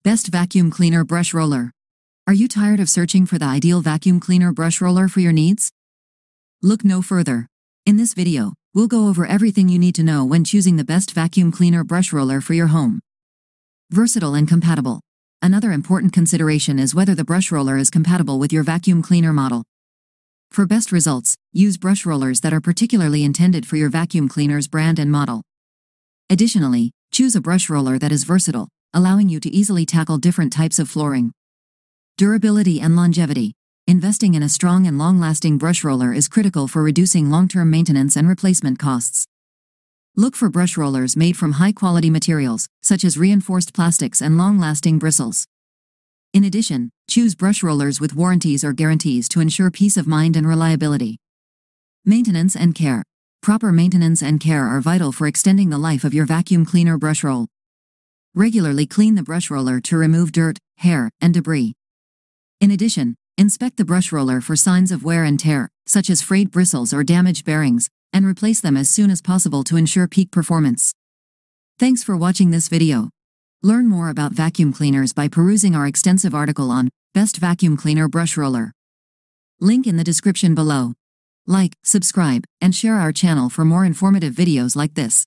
Best vacuum cleaner brush roller. Are you tired of searching for the ideal vacuum cleaner brush roller for your needs? Look no further. In this video, we'll go over everything you need to know when choosing the best vacuum cleaner brush roller for your home. Versatile and compatible. Another important consideration is whether the brush roller is compatible with your vacuum cleaner model. For best results, use brush rollers that are particularly intended for your vacuum cleaner's brand and model. Additionally, choose a brush roller that is versatile, allowing you to easily tackle different types of flooring. Durability and longevity. Investing in a strong and long-lasting brush roller is critical for reducing long-term maintenance and replacement costs. Look for brush rollers made from high-quality materials, such as reinforced plastics and long-lasting bristles. In addition, choose brush rollers with warranties or guarantees to ensure peace of mind and reliability. Maintenance and care. Proper maintenance and care are vital for extending the life of your vacuum cleaner brush roll. Regularly clean the brush roller to remove dirt, hair, and debris. In addition, inspect the brush roller for signs of wear and tear, such as frayed bristles or damaged bearings, and replace them as soon as possible to ensure peak performance. Thanks for watching this video. Learn more about vacuum cleaners by perusing our extensive article on Best Vacuum Cleaner Brush Roller. Link in the description below. Like, subscribe, and share our channel for more informative videos like this.